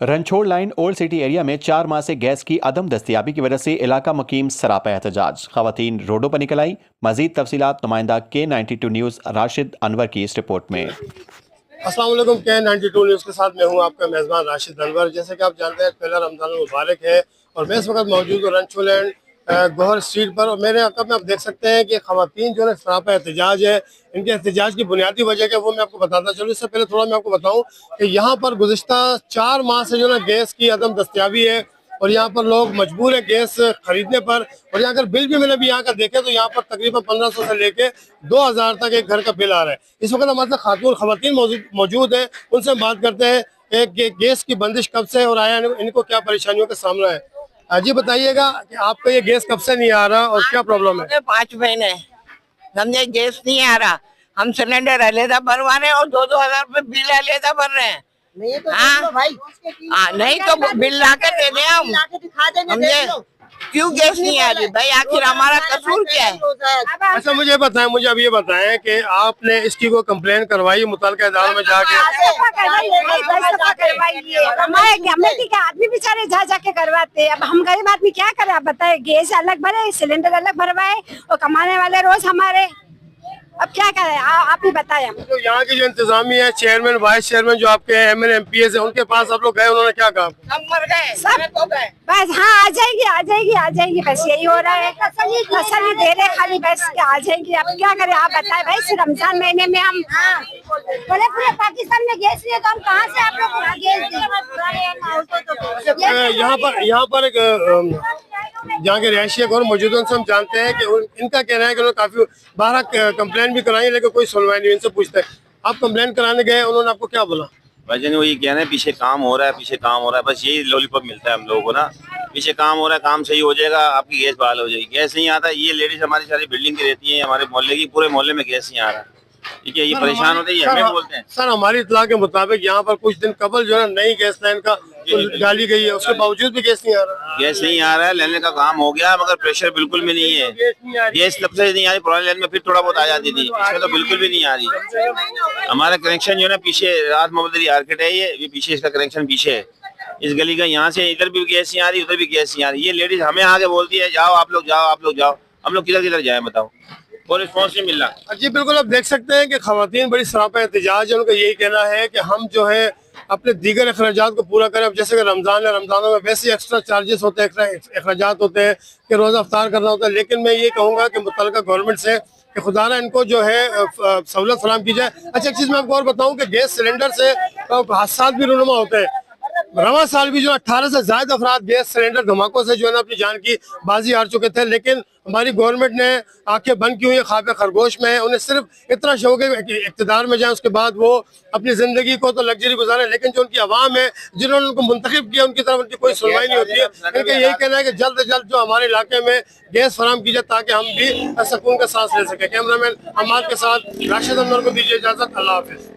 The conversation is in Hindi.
Ranchhor line old city area में 4 माह से गैस की अदम दस्तयाबी की वजह से इलाका मुकीम सरापा एहतजाज। खवातीन रोडों पर निकल आई। मजीद तफसीलात नुमाइंदा K92 न्यूज़ राशिद अनवर की इस रिपोर्ट में। अस्सलाम वालेकुम, K92 न्यूज़ के साथ मैं हूं आपका मेज़बान राशिद अनवर। जैसे कि आप जानते हैं पहला रमज़ान मुबारक है और मैं इस वक्त मौजूद हूँ रनछोड़ लैंड गौहर स्ट्रीट पर। और मेरे अकब में आप देख सकते हैं कि खवातीन जो है सरापा एहतजाज है। इनके एहतजाज की बुनियादी वजह क्या वो मैं आपको बताता चलूँ। इससे पहले थोड़ा मैं आपको बताऊँ कि यहाँ पर गुज़िश्ता 4 माह से जो है गैस की अदम दस्तयाबी है और यहाँ पर लोग मजबूर है गैस खरीदने पर। और यहाँ अगर बिल भी मैंने भी यहाँ का देखे तो यहाँ पर तकरीबन 1500 से लेके 2000 तक एक घर का बिल आ रहा है। इस वक्त हमारे साथ खवातीन मौजूद है, उनसे हम बात करते हैं कि गैस की बंदिश कब से और आया इनको क्या परेशानियों का सामना है। जी बताइएगा कि आपका ये गैस कब से नहीं आ रहा और क्या प्रॉब्लम है? 5 महीने समझे गैस नहीं आ रहा। हम सिलेंडर अलहदा भरवा रहे हैं और 2-2 हजार रुपए बिल अलहदा भर रहे हैं। नहीं तो भाई नहीं तो बिल ला के दे दें हम। समझे क्यों गैस नहीं आ रही भाई, आखिर हमारा कसूर क्या है? अच्छा मुझे बताएं, मुझे अब ये बताएं कि आपने इसकी कोई कंप्लेन करवाई मुतलका इदारों में जाके? आदमी बेचारे जा जाके करवाते। अब हम गरीब आदमी क्या करें? आप बताए, गैस अलग भरे, सिलेंडर अलग भरवाए और कमाने वाले रोज हमारे। अब क्या करें? आप ही बताएं। तो यहाँ की जो इंतजामिया है, चेयरमैन वाइस चेयरमैन जो आपके MN MPs है, उनके पास आप लोग गए, उन्होंने क्या कहा? सब मर गए, सब हो गए। बस हाँ आ जाएगी बस यही हो रहा है। तसल्ली दे रहे खाली बस कि आ जाएंगी। अब क्या करें आप बताएं भाई, इस रमजान महीने में हम बोले पूरे पाकिस्तान में गैस नहीं है तो हम कहाँ से आप लोग को गैस दें? यहाँ पर एक जहाँ के रिहायशी और मौजूद उनसे हम जानते हैं कि इनका कहना है कि उन्होंने काफी 12 कंप्लेन भी कराई लेकिन कोई सुनवाई नहीं। इनसे पूछते हैं आप कंप्लेन कराने गए, उन्होंने आपको क्या बोला? भाईजान वो ये कहना है पीछे काम हो रहा है, पीछे काम हो रहा है, बस यही लॉलीपॉप मिलता है हम लोगों को ना। पीछे काम हो रहा है, काम सही हो जाएगा, आपकी गैस बहाल हो जाएगी। गैस नहीं आता, ये लेडीज हमारी सारी बिल्डिंग की रहती है, हमारे मोहल्ले की, पूरे मोहल्ले में गैस नहीं आ रहा। ठीक है, ये परेशान होते हैं, हमें बोलते हैं। सर हमारी इत्तला के मुताबिक यहाँ पर कुछ दिन कबल जो है नई गैस लाइन का डाली गई है, उसके बावजूद भी गैस नहीं आ रहा। गैस नहीं आ रहा है, लेने का काम हो गया मगर प्रेशर बिल्कुल भी नहीं है। गैस तब से नहीं आ रही, पुरानी लाइन में फिर थोड़ा बहुत आ जाती थी, इसमें तो बिल्कुल भी नहीं आ रही। हमारा कनेक्शन जो है ना पीछे रात मोहम्मद आर्किट है, ये पीछे इसका कनेक्शन पीछे है इस गली का। यहाँ से इधर भी गैस नहीं आ रही, उधर भी गैस नहीं आ रही। ये लेडीज हमें आगे बोलती है जाओ आप लोग जाओ, आप लोग जाओ। हम लोग किधर किधर जाए बताओ, कोई रिस्पॉन्स नहीं मिल रहा। जी बिल्कुल, आप देख सकते हैं कि खवातीन बड़ी सरापा एहतजाज है। उनका यही कहना है कि हम जो है अपने दीगर अखराजात को पूरा करें। अब जैसे कि रमजान है, रमजानों में वैसे एक्स्ट्रा चार्जेस होते हैं, एक्स्ट्रा अखराजात होते हैं कि रोज़ा अफ्तार करना होता है। लेकिन मैं ये कहूँगा कि मुतल्लिका गवर्नमेंट से कि खुदारा इनको जो है सहूलत फराहम की जाए। अच्छा एक चीज़ मैं आपको और बताऊँ कि गैस सिलेंडर से हादसा भी रूनुमा होते हैं। रवा साल भी जो 18 से ज्यादा अफराद गैस सिलेंडर धमाकों से जो है ना अपनी जान की बाजी हार चुके थे। लेकिन हमारी गवर्नमेंट ने आंखें बंद की हुई है, ख्वाब खरगोश में है। उन्हें सिर्फ इतना शौक है कि इक़्तिदार में जाए, उसके बाद वो अपनी जिंदगी को तो लग्जरी गुजारे। लेकिन जो उनकी आवाम है जिन्होंने उनको मुंतखब किया, उनकी तरफ उनकी कोई सुनवाई नहीं होती है। इनका यही कहना है कि जल्द से जल्द जो हमारे इलाके में गैस फराहम की जाए ताकि हम भी सुकून का सांस ले सकें। कैमरामैन अमाद के साथ राशिद अनवर को दीजिए इजाजत। अल्लाह हाफिज।